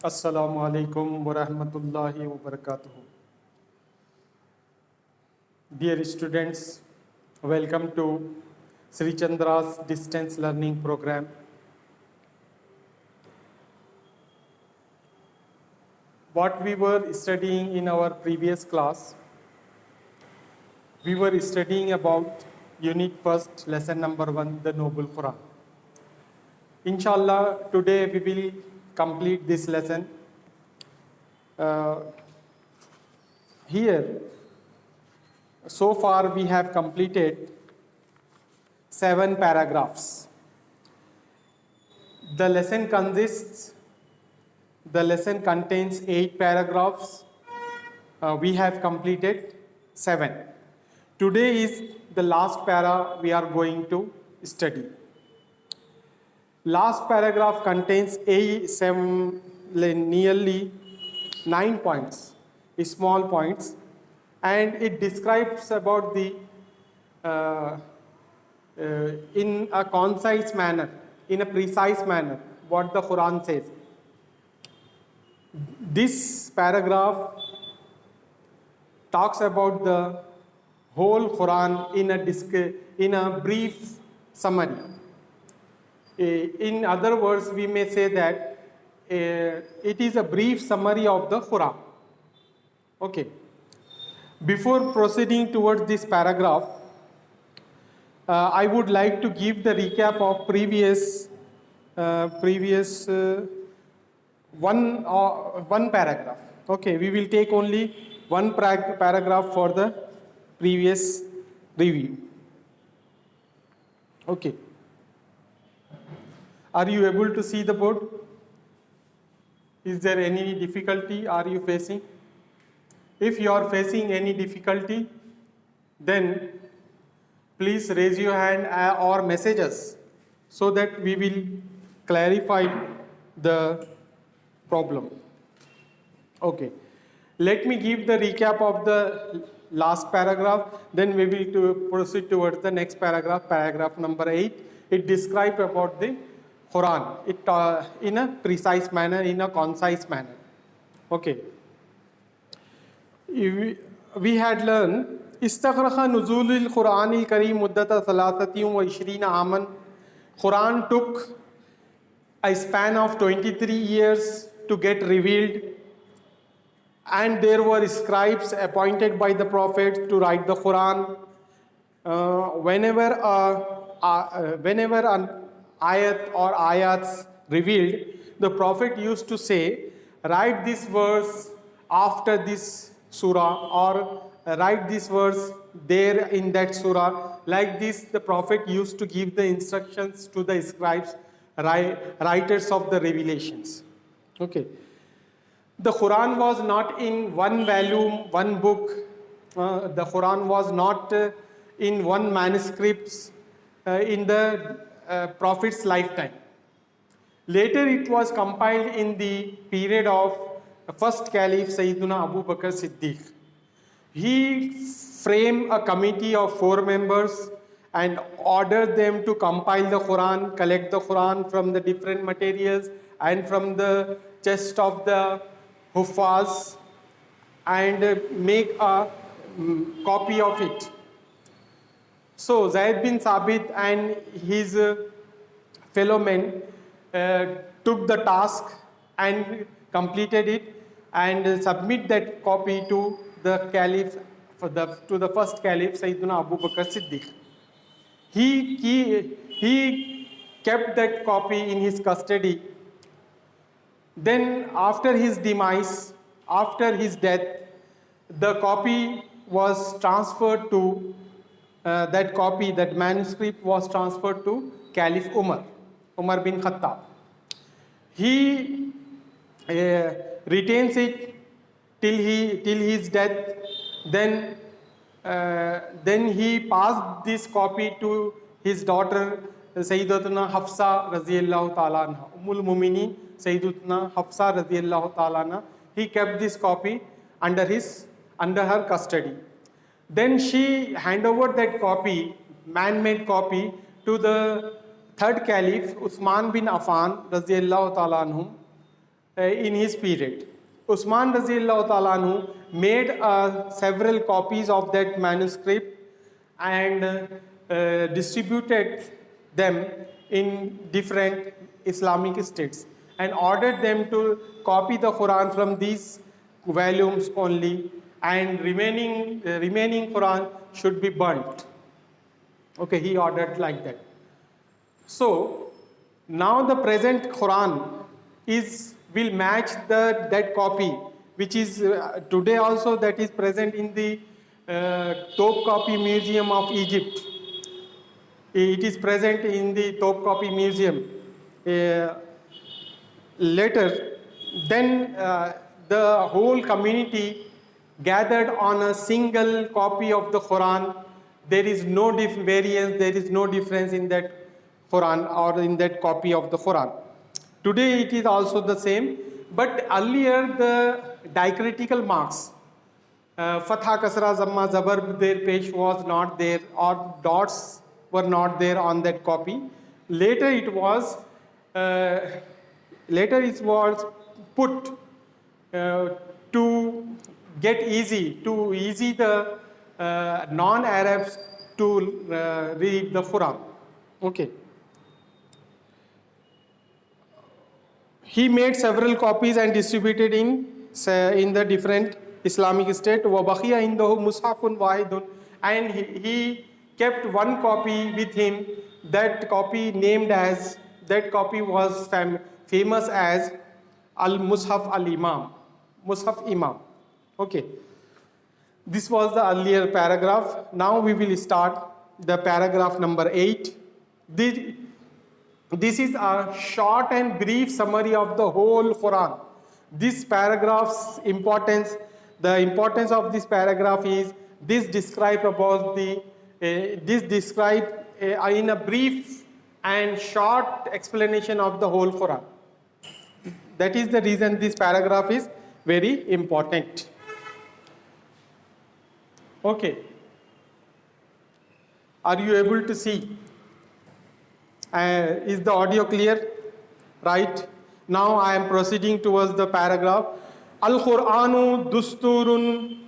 السلام علیکم ورحمۃ اللہ وبرکاتہ. Dear students, welcome to Sri Chandra's distance learning program. What we were studying in our previous class, we were studying about Unit 1, Lesson number 1, the Noble Quran. Inshallah, today we will complete this lesson. Here, so far we have completed 7 paragraphs. The lesson contains 8 paragraphs. We have completed 7. Today is the last para we are going to study. Last paragraph contains nearly 9 points, small points, and it describes about the in a concise manner, in a precise manner, what the Quran says. This paragraph talks about the whole Quran in a brief summary. In other words, we may say that it is a brief summary of the Quran. Okay. Before proceeding towards this paragraph, I would like to give the recap of previous one paragraph. Okay, we will take only one paragraph for the previous review. Okay. Are you able to see the board? Is there any difficulty are you facing? If you are facing any difficulty, then please raise your hand or message us so that we will clarify the problem. Okay. Let me give the recap of the last paragraph, then we will proceed towards the next paragraph, paragraph number 8. It describes about the Quran in a precise manner, in a concise manner. Okay. We had learned استغرق نزول القرآن الکریم مدت 23 عاماً. Quran took a span of 23 years to get revealed, and there were scribes appointed by the Prophet to write the Quran. Whenever an ayat or ayats revealed, the Prophet used to say, write this verse after this surah, or write this verse there in that surah. Like this, the Prophet used to give the instructions to the scribes, writers of the revelations. Okay. The Quran was not in one volume, one book. The Quran was not in one manuscript in the Prophet's lifetime. Later it was compiled in the period of first Caliph Sayyidina Abu Bakr Siddiq. He framed a committee of 4 members and ordered them to compile the Quran, collect the Quran from the different materials and from the chest of the Huffaz, and make a copy of it. So Zaid bin Sabit and his fellow men took the task and completed it and submit that copy to the Caliph, to the first Caliph Sayyidina Abu Bakr Siddiq. He kept that copy in his custody. Then after his demise, after his death, the copy was transferred to that manuscript was transferred to Caliph Umar bin Khattab. He retains it till his death. Then he passed this copy to his daughter Sayyidatuna Hafsa radiyallahu ta'ala anha, Ummul Mu'minin Sayyidatuna Hafsa radiyallahu ta'ala anha. He kept this copy under her custody. Then she handed over that copy, man-made copy, to the third caliph, Uthman bin Affan radiyallahu ta'ala anhum. in his period. Usman Raziyallahu Ta'ala anhu made several copies of that manuscript and distributed them in different Islamic states and ordered them to copy the Quran from these volumes only, and remaining Quran should be burnt. Okay, he ordered like that. So now the present Quran will match that copy, which is today also that is present in the Topkapi Museum of Egypt. It is present in the Topkapi Museum. Later, then the whole community gathered on a single copy of the Quran. There is no variance, there is no difference in that Quran or in that copy of the Quran. Today it is also the same, but earlier the diacritical marks, Fatha, Kasra, Zamma, Zabar, their pesh was not there, or dots were not there on that copy. Later it was put to get easy the non-Arabs to read the Quran. Okay. He made several copies and distributed in the different Islamic state. وَبَقِيَ عِنْدَهُ مُصْحَفٌ وَاحِدٌ, and he kept one copy with him. That copy was famous as Al-Mushaf Al-Imam, Mushaf Imam. Okay. This was the earlier paragraph. Now we will start the paragraph number 8. This is a short and brief summary of the whole Quran. This paragraph's importance, the importance of this paragraph is this describe in a brief and short explanation of the whole Quran. That is the reason this paragraph is very important. Okay. Are you able to see? Is the audio clear? Right. Now I am proceeding towards the paragraph. Al-Qur'anu Dusturun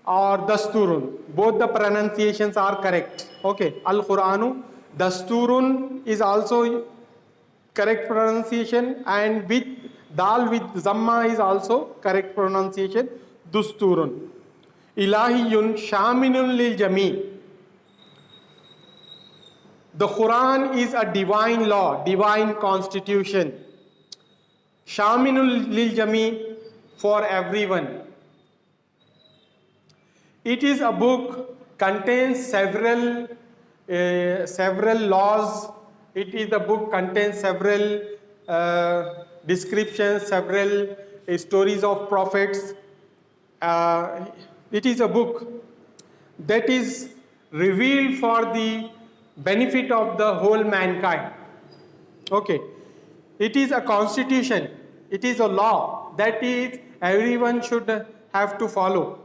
or Dasturun. Both the pronunciations are correct. Okay. Al-Qur'anu Dasturun is also correct pronunciation, and with dal with zamma is also correct pronunciation. Dusturun. Ilahiyun Shaminun lil Jami. The Quran is a divine law, divine constitution. Shaminul lil Jami, for everyone. It is a book, contains several laws. It is a book contains several descriptions, several stories of prophets. It is a book that is revealed for the benefit of the whole mankind. Okay. It is a constitution. It is a law that is everyone should have to follow.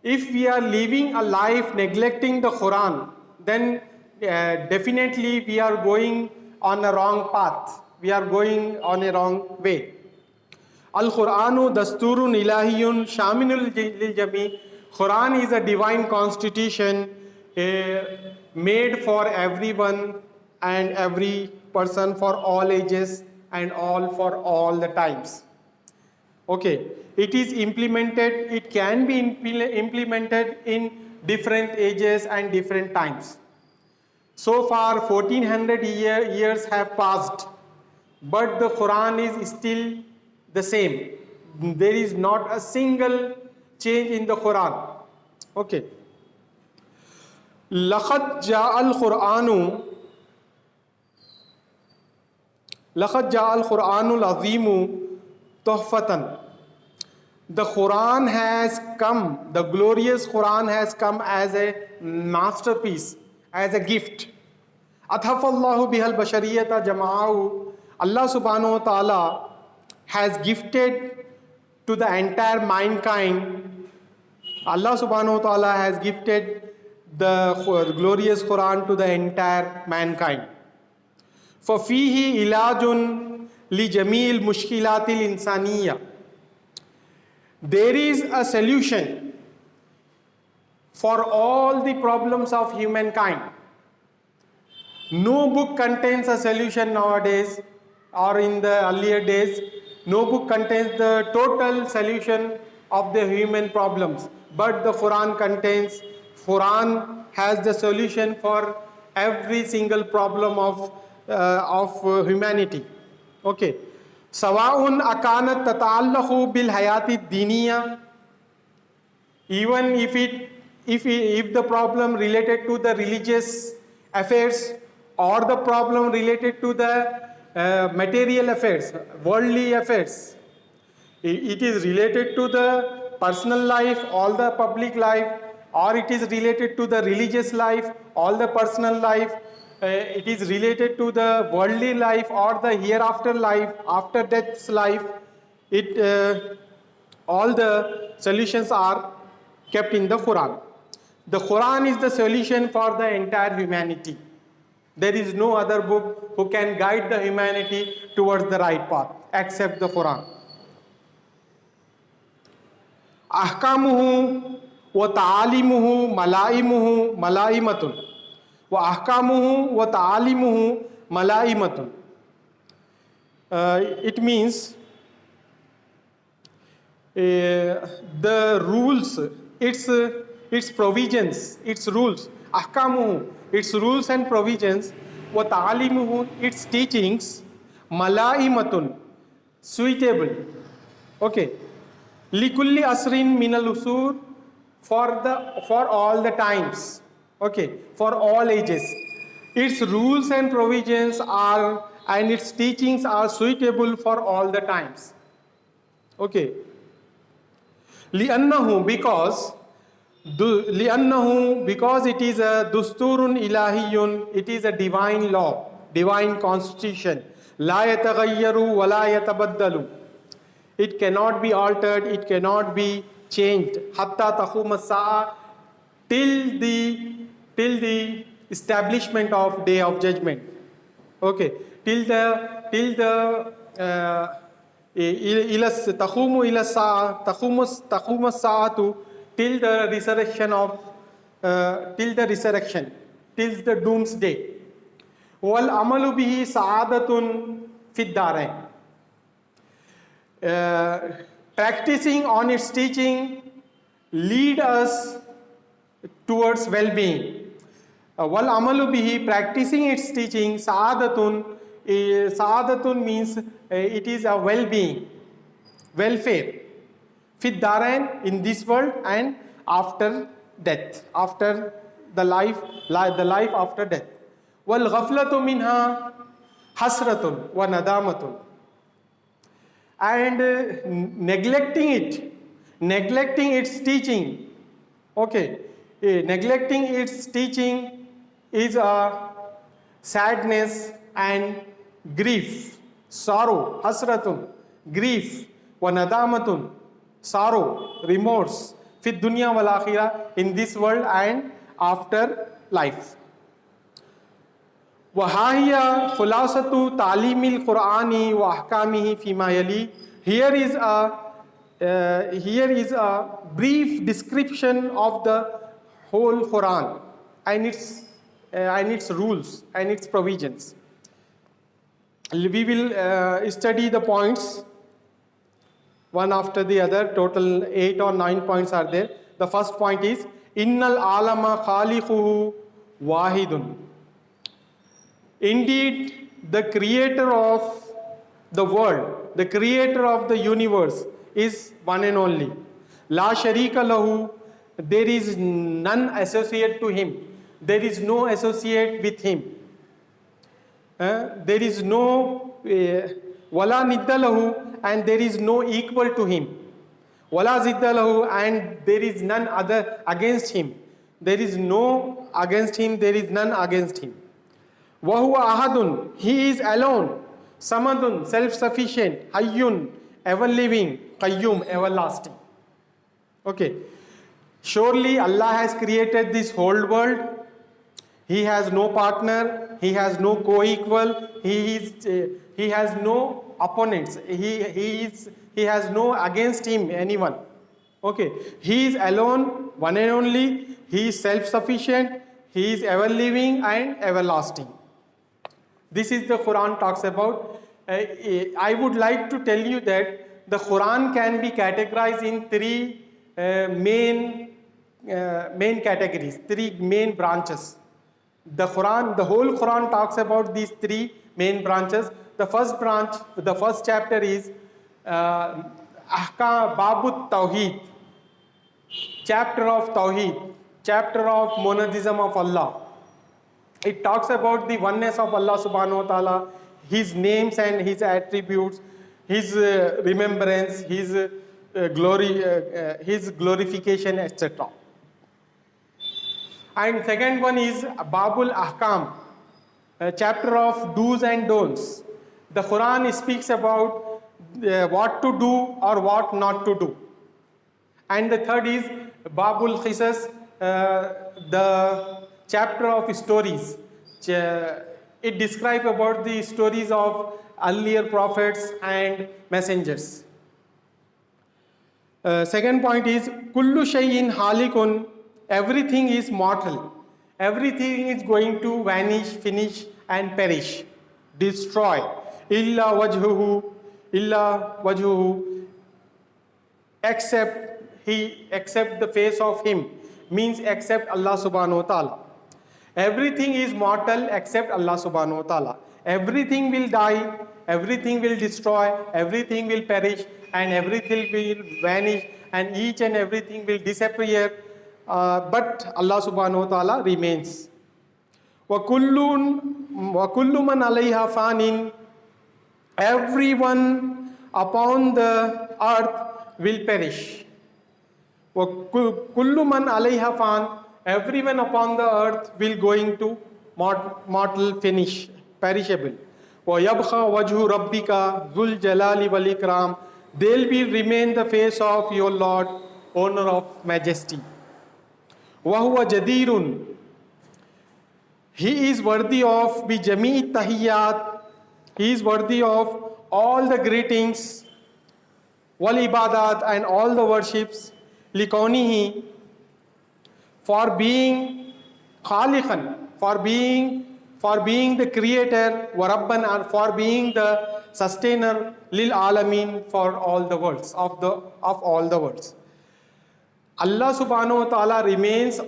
If we are living a life neglecting the Quran, then definitely we are going on a wrong path. We are going on a wrong way. Al-Qur'anu Dasturun Ilahiyun Shaminul lil Jami. Quran is a divine constitution made for everyone and every person, for all ages and all for all the times. Okay, it is implemented, it can be implemented in different ages and different times. So far 1400 years have passed, but the Quran is still the same. There is not a single change in the Quran. Okay. لَقَدْ جَاءَ الْقُرْآنُ الْعَظِيمُ تُحْفَةً. The Quran has come, the glorious Quran has come as a masterpiece, as a gift. أَطْهَفَ اللَّهُ بِهَا الْبَشَرِيَّةَ جَمَعَهُ. Allah subhanahu wa ta'ala has gifted to the entire mankind. Allah subhanahu wa ta'ala has gifted the glorious Quran to the entire mankind. فَفِيهِ إِلَاجٌ لجميع المشكلات الإنسانية. There is a solution for all the problems of humankind. No book contains a solution nowadays or in the earlier days. No book contains the total solution of the human problems. But the Quran has the solution for every single problem of humanity. Okay. سواء أكانت تتعلق بالحياة الدينية, even if the problem related to the religious affairs or the problem related to the material affairs, worldly affairs. It is related to the personal life, all the public life, or it is related to the religious life, all the personal life. It is related to the worldly life or the hereafter life, after death's life. All the solutions are kept in the Quran. The Quran is the solution for the entire humanity. There is no other book who can guide the humanity towards the right path except the Quran. أحكامه وتعاليمه ملائمة وأحكامه وتعاليمه ملائمة. It means the rules, its provisions, its rules, ahkamuhu, its rules and provisions, wa ta'alimuhu, its teachings, malaimatun, suitable. Okay. Likulli asrin min al-usur, for all the times. Okay, for all ages. Its rules and provisions are and its teachings are suitable for all the times. Okay. لأنه because it is a dusturun ilahiyun, it is a divine law, divine constitution. لا يتغير ولا يتبدل. It cannot be altered, it cannot be changed. حتى تقوم الساعة, till the establishment of day of judgment. Okay, till the تقوم إلى الساعة تقوم الساعة, till the resurrection, till the doomsday. والعمل به سعادة في الدارين. Practicing on its teaching lead us towards well-being. والعمل به, practicing its teaching, سعادة. Sa'adatun means it is a well-being, welfare. Fit darain, in this world and after death, after the life after death. Wal ghaflatu minha hasratun wa nadamatun. And neglecting its teaching. Okay, neglecting its teaching is a sadness and grief, sorrow, hasratun, grief, wa nadamatun, sorrow, remorse, fi dunya wal akhirah, in this world and after life. Wa hiya khulasatu ta'limil Qur'ani wa ahkamihi fima yali. Here is a brief description of the whole Quran and its rules and its provisions. We will study the points one after the other. Total 8 or 9 points are there. The first point is Innal alama khaliquhu wahidun. Indeed, the creator of the world, the creator of the universe is one and only. La sharika lahu, there is none associate to him. There is no associate with him. There is no wala nidda lahu, and there is no equal to him. Wala zidda lahu, and there is none other against him. There is no against him, there is none against him. Wa huwa ahadun, he is alone. Samadun, self-sufficient. Hayyun, ever-living. Qayyum, everlasting. Okay. Surely Allah has created this whole world He has no partner, he has no co-equal, he has no opponents, he has no against him anyone. Okay, he is alone, one and only, he is self-sufficient, he is ever living and everlasting. This is the Quran talks about. I would like to tell you that the Quran can be categorized in three main categories, three main branches. The whole Quran talks about these three main branches. The first branch, the first chapter is Ahkam Babut Tawheed, chapter of Tawheed, chapter of monotheism of Allah. It talks about the oneness of Allah subhanahu wa ta'ala, His names and His attributes, His remembrance, His glory, His glorification, etc. And second one is Babul Ahkam, chapter of do's and don'ts. The Quran speaks about what to do or what not to do. And the third is Babul Qisas, the chapter of stories. It describes about the stories of earlier prophets and messengers. Second point is Kullu shay'in halikun, everything is mortal. Everything is going to vanish, finish and perish, destroy. Illa wajhuhu, except the face of him, means except Allah subhanahu wa ta'ala. Everything is mortal except Allah subhanahu wa ta'ala. Everything will die, everything will destroy, everything will perish, and everything will vanish, and each and everything will disappear, but Allah subhanahu wa ta'ala remains. وَكُلُّ مَنْ عَلَيْهَا فَانٍ, everyone upon the earth will perish. وَكُلُّ مَنْ عَلَيْهَا فَانٍ, everyone upon the earth will going to mortal, finish, perishable. وَيَبْخَى وَجْهُ رَبِّكَ ذُو الْجَلَالِ وَالْإِكْرَامِ, there will remain the face of your Lord, owner of majesty. وَهُوَ جَدِيرٌ, he is worthy of بِجَمِيعِ التَّحِيَّاتِ, he is worthy of all the greetings, وَالْإِبَادَاتِ, and all the worships, لِكَوْنِهِ, for being khaliqan, for being the creator, wa rabban, and for being the sustainer, lil alamin, for all the worlds, of all the worlds. Allah subhanahu wa ta'ala remains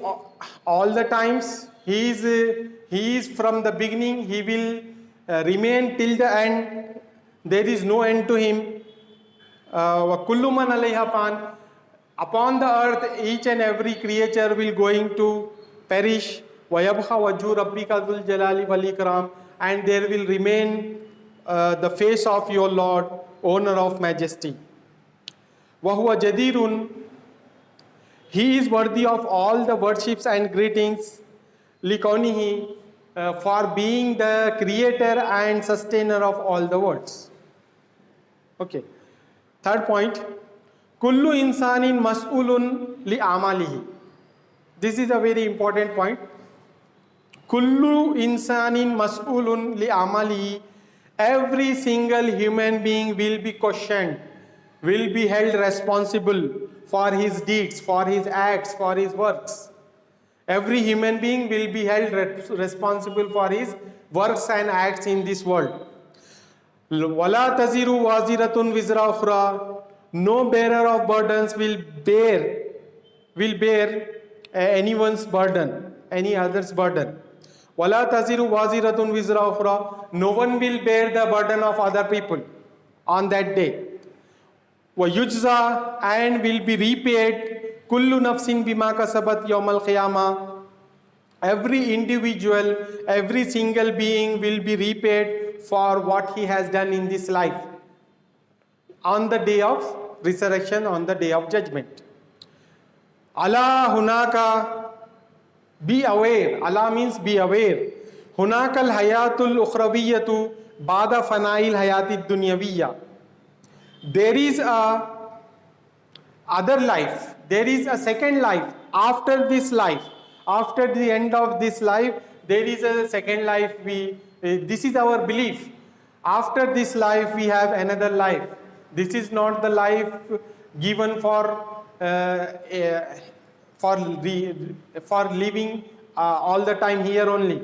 all the times. He is from the beginning, he will remain till the end. There is no end to him. Wa kullu man alayha fan, upon the earth each and every creature will going to perish. وَيَبْخَى وَجْهُ رَبِّكَ ذُو الْجَلَالِ وَالْإِكْرَامِ, and there will remain the face of your Lord, owner of majesty. وَهُوَ جَدِيرٌ, he is worthy of all the worships and greetings, لِكَوْنِهِ, for being the creator and sustainer of all the worlds. Okay. Third point, kullu insanin mas'ulun li amalihi. This is a very important point. Kullu insanin mas'ulun li amalihi. Every single human being will be questioned, will be held responsible for his deeds, for his acts, for his works. Every human being will be held responsible for his works and acts in this world. وَلَا تَزِرُ وَازِرَةٌ وِزْرَ أُخْرَى, no bearer of burdens will bear anyone's burden, any other's burden. وَلَا تَزِرُ وَازِرَةٌ وِزْرَ أُخْرَى, no one will bear the burden of other people on that day. وَيُجْزَى, and will be repaid, كُلُّ نَفْسٍ بِمَا كَسَبَتْ يَوْمَ الْقِيَامَةِ, every individual, every single being will be repaid for what he has done in this life on the day of resurrection, on the day of judgment. Allah hunaka, be aware. Allah means be aware. Hunaka al-hayatul ukhrawiyyatu ba'da fana'il hayatid dunyawiyya. There is a other life. There is a second life after this life. After the end of this life, there is a second life. This is our belief. After this life, we have another life. This is not the life given for living all the time here only.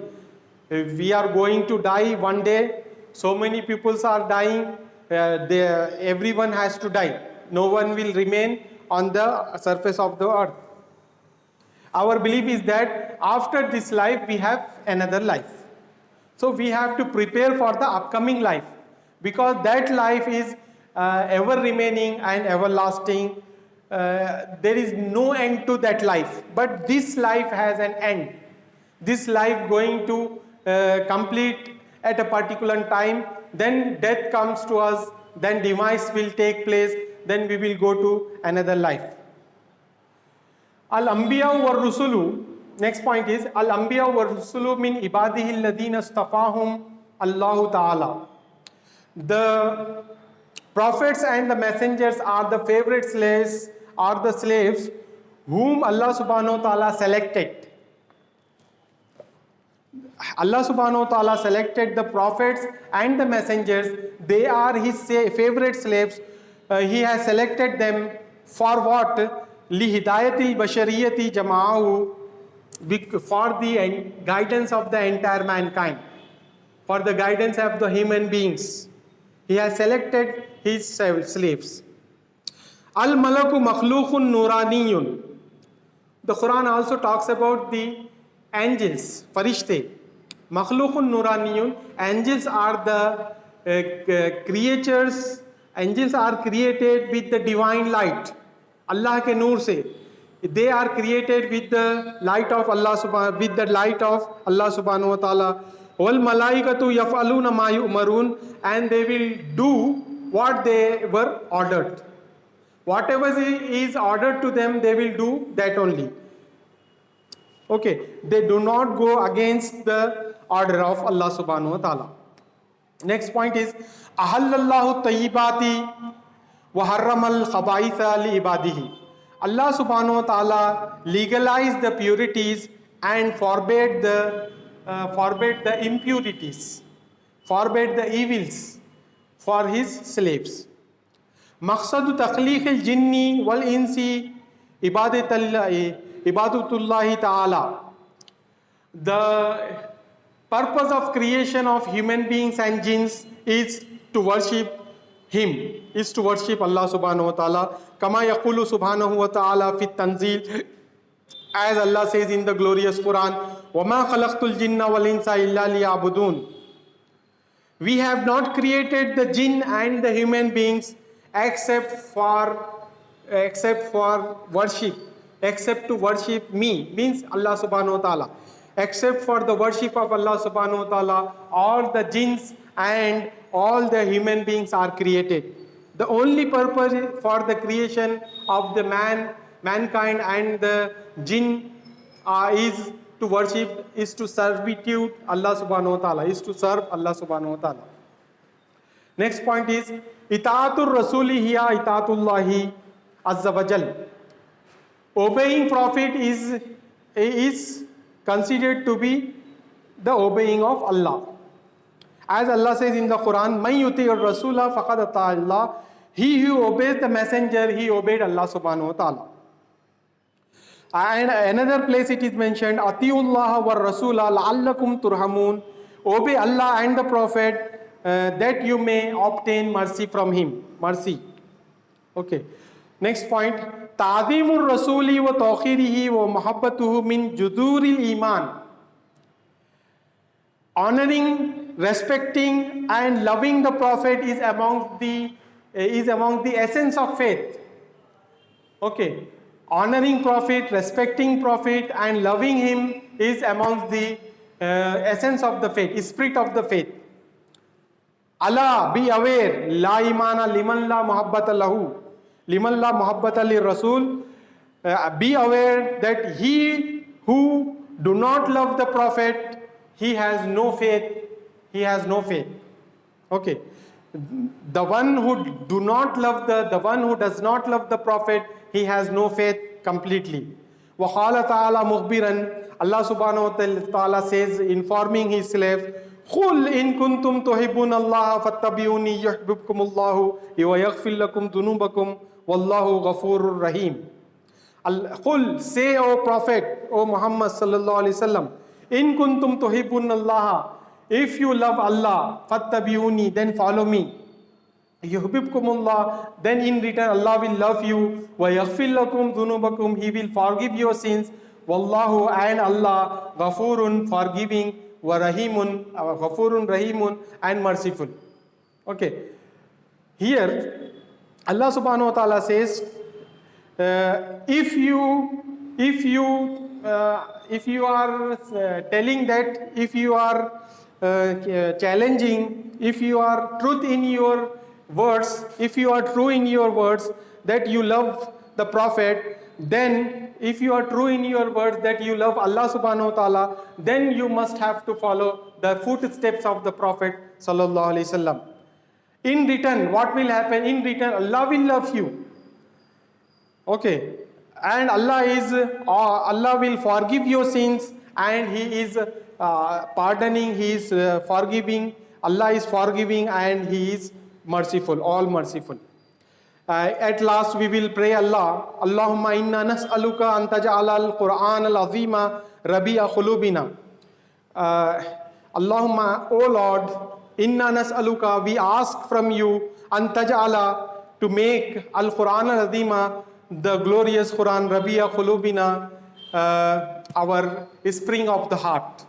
We are going to die one day. So many people are dying. Everyone has to die. No one will remain on the surface of the earth. Our belief is that after this life we have another life. So we have to prepare for the upcoming life, because that life is ever remaining and everlasting. There is no end to that life, but this life has an end. This life going to complete at a particular time, then death comes to us, then demise will take place, then we will go to another life. Al-Anbiya wa Rusulu, next point is Al-Anbiya wa Rusulu min ibadihi alladhina istafahum Allahu Ta'ala. The prophets and the messengers are the favorite slaves, are the slaves whom Allah subhanahu wa ta'ala selected. Allah subhanahu wa ta'ala selected the prophets and the messengers. They are his favorite slaves. He has selected them for what? لِهِدَايَةِ الْبَشَرِيَّةِ جَمَعَهُ, for the guidance of the entire mankind, for the guidance of the human beings. He has selected his slaves. Al-Malaku makhluqun nuraniyun. The Quran also talks about the angels, farishte. Makhluqun nuraniyun. Angels are the creatures. Angels are created with the divine light. Allah ke noor se. They are created with the light of Allah subhanahu wa ta'ala. Wal malaikatu yaf'aluna ma yu'marun, and they will do what they were ordered. Whatever is ordered to them, they will do that only. Okay, they do not go against the order of Allah subhanahu wa ta'ala. Next point is ahallallahu tayyibati wa harramal khabaitha li ibadihi. Allah subhanahu wa ta'ala legalized the purities and forbade the impurities, forbade the evils for his slaves. Maqsadu takhliq al-jinni wal insi ibadatullahi ta'ala. The purpose of creation of human beings and jinns is to worship him, is to worship Allah subhanahu wa ta'ala. Kama yaqulu subhanahu wa ta'ala fit tanzil, as Allah says in the glorious Quran, وَمَا خَلَقْتُ الْجِنَّ وَالْإِنسَ إِلَّا لِيَعْبُدُونَ. We have not created the jinn and the human beings except for worship, except to worship me, means Allah subhanahu wa ta'ala. Except for the worship of Allah subhanahu wa ta'ala, all the jinns and all the human beings are created. The only purpose for the creation of the mankind and the jinn is to worship, is to servitude Allah subhanahu wa ta'ala, is to serve Allah subhanahu wa ta'ala. Next point is itaatur rasuli hiya itaatullahi azza wa jal. Obeying prophet is considered to be the obeying of Allah. As Allah says in the Quran, "Man yuti'ir rasula faqad ata'a Allah." He who obeys the messenger, he obeyed Allah subhanahu wa ta'ala. And another place it is mentioned, "Atiullaha wa rasula la'allakum turhamun." Obey Allah and the Prophet that you may obtain mercy from him. Mercy. Okay. Next point, ta'zimur rasuli wa tawqirihi wa muhabbatuhu min juduril iman. Honoring, respecting and loving the Prophet is among the essence of faith. Okay. Honoring Prophet, respecting Prophet and loving him is among the essence of the faith, spirit of the faith. Allah, be aware, la imana liman la muhabbata lahu, liman la muhabbata li rasul. Be aware that he who do not love the Prophet, he has no faith. He has no faith. Okay. The one who does not love the Prophet, he has no faith completely. وَقَالَ تَعَالَى مُخْبِرًا Allah subhanahu wa ta'ala says, informing his slaves, قُلْ إِن كُنْتُمْ تُحِبُّونَ اللَّهَ فَاتَّبِعُونِي يُحْبِبْكُمُ اللَّهُ وَيَغْفِرْ لَكُمْ ذُنُوبَكُمْ وَاللَّهُ غَفُورٌ رَحِيمٌ. قُل, say, O Prophet, O Muhammad sallallahu alaihi wasallam, in kuntum tuhibbun Allah, if you love Allah, fattabi'uni, then follow me. Yuhibbukumullah, then in return Allah will love you. Wa yaghfir lakum dhunubakum, He will forgive your sins. Wallahu, and Allah, ghafurun, forgiving, wa rahimun, ghafurun, rahimun, and merciful. Okay. Here, Allah subhanahu wa ta'ala says, if you are telling that, if you are challenging, if you are truth in your words, if you are true in your words that you love the Prophet, then if you are true in your words that you love Allah subhanahu wa ta'ala, then you must have to follow the footsteps of the Prophet sallallahu alaihi wasallam. In return, what will happen? In return, Allah will love you. Okay, and Allah will forgive your sins, and He is pardoning, He is forgiving. Allah is forgiving and He is merciful, all merciful. At last we will pray Allah, Allahumma inna nas'aluka an taj'ala al-Qur'an al-azima rabi'a khulubina. Allahumma, O Lord, inna nas'aluka, we ask from you, an taj'ala, to make al-Qur'an al-azima, the glorious Quran, Rabi'a Khulubina, our spring of the heart.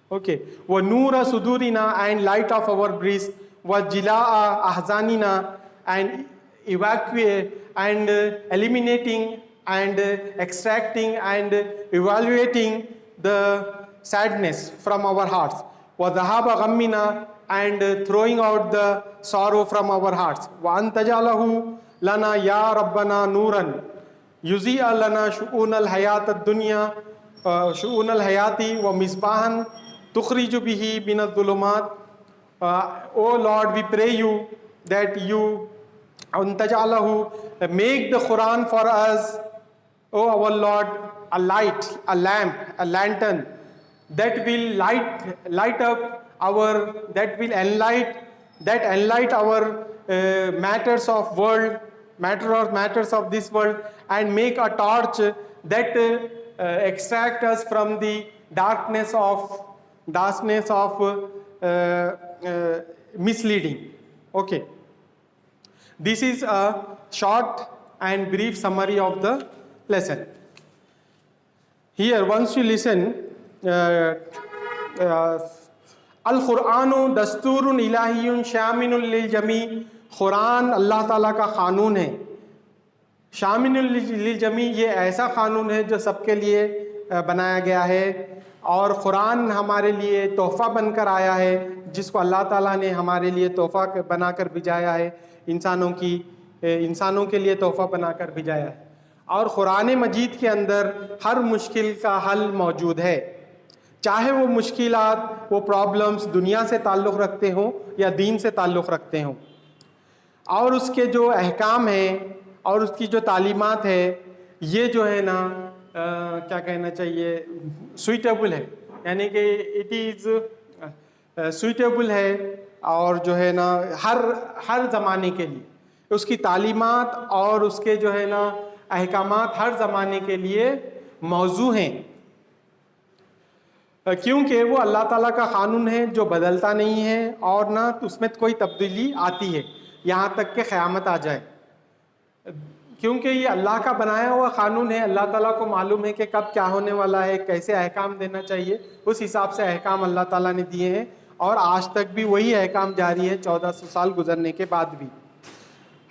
Okay. Wa Noora Sudurina, and light of our breast. Wa Jila'a Ahzanina, and evacuate and eliminating and extracting and evaluating the sadness from our hearts. Wa Dhahaba Ghammina, and throwing out the sorrow from our hearts. Wa Antajalahu lana ya rabbana nuran yuzi'a lana shu'un al-hayat ad-dunya shu'un al-hayati wa misbahan tukhriju bihi min adh-dhulumat. O Lord, we pray you that you antajalahu, make the Quran for us, O our Lord, a light, a lamp, a lantern that will light up our, that will enlight our matters of world, matters of this world, and make a torch that extract us from the darkness of misleading. Okay. This is a short and brief summary of the lesson. Here, once you listen, Al-Qur'anu dasturun ilahiyun shaminul lil jami. قرآن اللہ تعالیٰ کا قانون ہے. شامل للجمی, یہ ایسا قانون ہے جو سب کے لیے بنایا گیا ہے, اور قرآن ہمارے لیے تحفہ بن کر آیا ہے, جس کو اللہ تعالیٰ نے ہمارے لیے تحفہ بنا کر بھیجایا ہے, انسانوں کے لیے تحفہ بنا کر بھیجایا ہے. اور قرآن مجید کے اندر ہر مشکل کا حل موجود ہے, چاہے وہ مشکلات, وہ پرابلمز دنیا سے تعلق رکھتے ہوں یا دین سے تعلق رکھتے ہوں. اور اس کے جو احکام ہیں اور اس کی جو تعلیمات ہے, یہ جو ہے نا کیا کہنا چاہیے, سوئٹیبل ہے, یعنی کہ اٹ از سوئٹیبل ہے, اور جو ہے نا ہر زمانے کے لیے اس کی تعلیمات اور اس کے جو ہے نا احکامات ہر زمانے کے لیے موزوں ہیں, کیونکہ وہ اللہ تعالیٰ کا قانون ہے جو بدلتا نہیں ہے, اور نہ اس میں کوئی تبدیلی آتی ہے یہاں تک کہ قیامت آ جائے. کیونکہ یہ اللہ کا بنایا ہوا قانون ہے, اللہ تعالیٰ کو معلوم ہے کہ کب کیا ہونے والا ہے, کیسے احکام دینا چاہیے, اس حساب سے احکام اللہ تعالیٰ نے دیے ہیں, اور آج تک بھی وہی احکام جاری ہے 1400 سال گزرنے کے بعد بھی.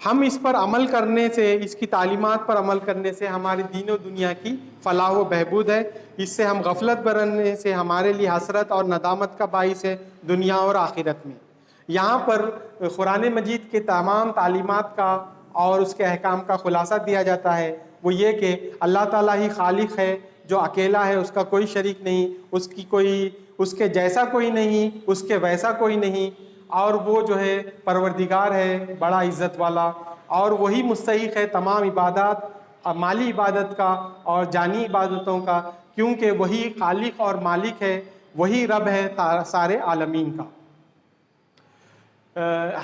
ہم اس پر عمل کرنے سے, اس کی تعلیمات پر عمل کرنے سے ہماری دین و دنیا کی فلاح و بہبود ہے. اس سے ہم غفلت برتنے سے ہمارے لیے حسرت اور ندامت کا باعث ہے دنیا اور آخرت میں. یہاں پر قرآن مجید کے تمام تعلیمات کا اور اس کے احکام کا خلاصہ دیا جاتا ہے, وہ یہ کہ اللہ تعالیٰ ہی خالق ہے جو اکیلا ہے, اس کا کوئی شریک نہیں, اس کے جیسا کوئی نہیں, اس کے ویسا کوئی نہیں, اور وہ جو ہے پروردگار ہے بڑا عزت والا, اور وہی مستحق ہے تمام عبادات, مالی عبادت کا اور جانی عبادتوں کا, کیونکہ وہی خالق اور مالک ہے، وہی رب ہے سارے عالمین کا۔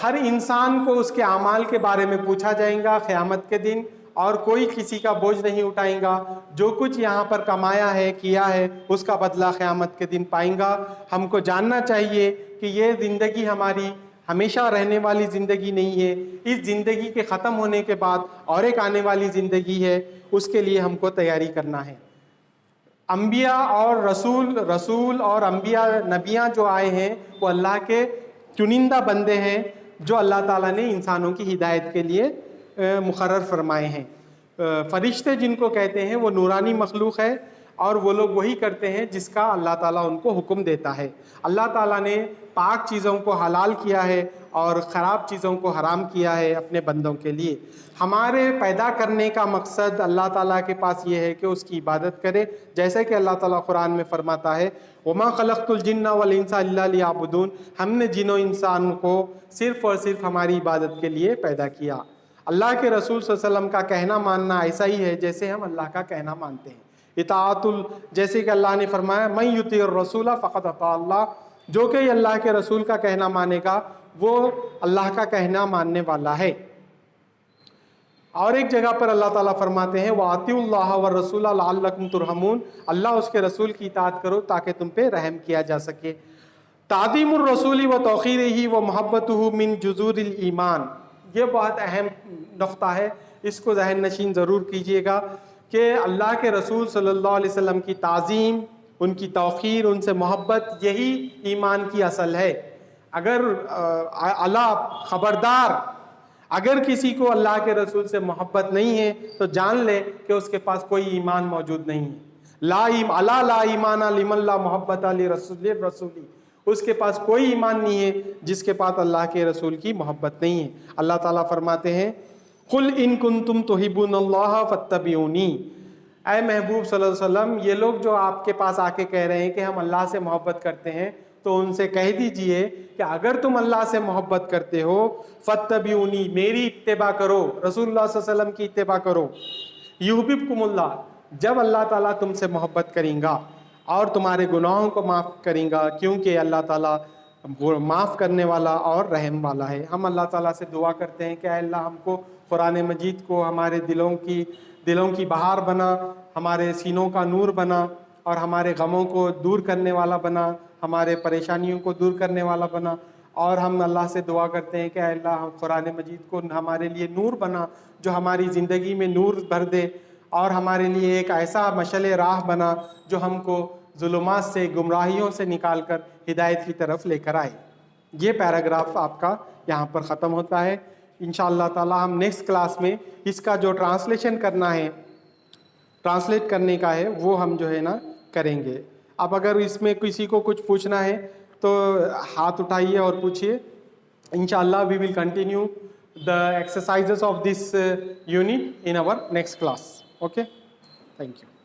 ہر انسان کو اس کے اعمال کے بارے میں پوچھا جائے گا قیامت کے دن، اور کوئی کسی کا بوجھ نہیں اٹھائیں گا۔ جو کچھ یہاں پر کمایا ہے، کیا ہے، اس کا بدلہ قیامت کے دن پائیں گا۔ ہم کو جاننا چاہیے کہ یہ زندگی ہماری ہمیشہ رہنے والی زندگی نہیں ہے، اس زندگی کے ختم ہونے کے بعد اور ایک آنے والی زندگی ہے، اس کے لیے ہم کو تیاری کرنا ہے۔ انبیاء اور رسول اور انبیاء نبیاں جو آئے ہیں وہ اللہ کے چنندہ بندے ہیں، جو اللہ تعالیٰ نے انسانوں کی ہدایت کے لیے مقرر فرمائے ہیں۔ فرشتے جن کو کہتے ہیں وہ نورانی مخلوق ہے، اور وہ لوگ وہی کرتے ہیں جس کا اللہ تعالیٰ ان کو حکم دیتا ہے۔ اللہ تعالیٰ نے پاک چیزوں کو حلال کیا ہے اور خراب چیزوں کو حرام کیا ہے اپنے بندوں کے لیے۔ ہمارے پیدا کرنے کا مقصد اللہ تعالیٰ کے پاس یہ ہے کہ اس کی عبادت کرے، جیسے کہ اللہ تعالیٰ قرآن میں فرماتا ہے وَمَا خَلَقْتُ الْجِنَّ وَالْإِنسَ إِلَّا لِيَعْبُدُونَ، ہم نے جن و انسان کو صرف اور صرف ہماری عبادت کے لیے پیدا کیا۔ اللہ کے رسول صلی اللہ علیہ وسلم کا کہنا ماننا ایسا ہی ہے جیسے ہم اللہ کا کہنا مانتے ہیں۔ اطاعت جیسے کہ اللہ نے فرمایا مَن یُطِیعِ الرَّسُولَ فَقَدْ اطاع اللَّهَ، جو کہ اللہ کے رسول کا کہنا مانے گا وہ اللہ کا کہنا ماننے والا ہے۔ اور ایک جگہ پر اللہ تعالیٰ فرماتے ہیں وَأَطِیعُوا اللَّهَ وَالرَّسُولَ لَعَلَّکُمْ تُرْحَمُونَ، اللہ اس کے رسول کی اطاعت کرو تاکہ تم پہ رحم کیا جا سکے۔ تعظیم الرسول وتوقیرہ ومحبتہ من جذور الایمان، یہ بہت اہم نقطہ ہے، اس کو ذہن نشین ضرور کیجئے گا کہ اللہ کے رسول صلی اللہ علیہ وسلم کی تعظیم، ان کی توقیر، ان سے محبت، یہی ایمان کی اصل ہے۔ اگر اللہ خبردار، اگر کسی کو اللہ کے رسول سے محبت نہیں ہے تو جان لے کہ اس کے پاس کوئی ایمان موجود نہیں ہے۔ لا ایمان لمن لا محبت لرسول، اس کے پاس کوئی ایمان نہیں ہے جس کے پاس اللہ کے رسول کی محبت نہیں ہے۔ اللہ تعالیٰ فرماتے ہیں قُلْ إِن كُنتُمْ تُحِبُّونَ اللَّهَ فَاتَّبِعُونِي، اے محبوب صلی اللہ علیہ وسلم، یہ لوگ جو آپ کے پاس آ کے کہہ رہے ہیں کہ ہم اللہ سے محبت کرتے ہیں، تو ان سے کہہ دیجئے کہ اگر تم اللہ سے محبت کرتے ہو فَاتَّبِعُونِی، میری اتباع کرو، رسول اللہ صلی اللہ علیہ وسلم کی اتباع کرو۔ یُحْبِبْکُمُ اللہ، جب اللہ تعالیٰ تم سے محبت کریں گا اور تمہارے گناہوں کو معاف کریں گا، کیونکہ اللہ تعالیٰ معاف کرنے والا اور رحم والا ہے۔ ہم اللہ تعالیٰ سے دعا کرتے ہیں کہ اے اللہ ہم کو قرآن مجید کو ہمارے دلوں کی بہار بنا، ہمارے سینوں کا نور بنا، اور ہمارے غموں کو دور کرنے والا بنا، ہمارے پریشانیوں کو دور کرنے والا بنا۔ اور ہم اللہ سے دعا کرتے ہیں کہ اے اللہ قرآن مجید کو ہمارے لیے نور بنا، جو ہماری زندگی میں نور بھر دے، اور ہمارے لیے ایک ایسا مشعل راہ بنا جو ہم کو ظلمات سے، گمراہیوں سے نکال کر ہدایت کی طرف لے کر آئے۔ یہ پیراگراف آپ کا یہاں پر ختم ہوتا ہے۔ انشاءاللہ تعالی ہم نیکسٹ کلاس میں اس کا جو ٹرانسلیشن کرنا ہے، ٹرانسلیٹ کرنے کا ہے، وہ ہم جو ہے نا کریں گے۔ اب اگر اس میں کسی کو کچھ پوچھنا ہے تو ہاتھ اٹھائیے اور پوچھیے۔ انشاءاللہ we will continue the exercises of this unit in our next class. Okay? Thank you.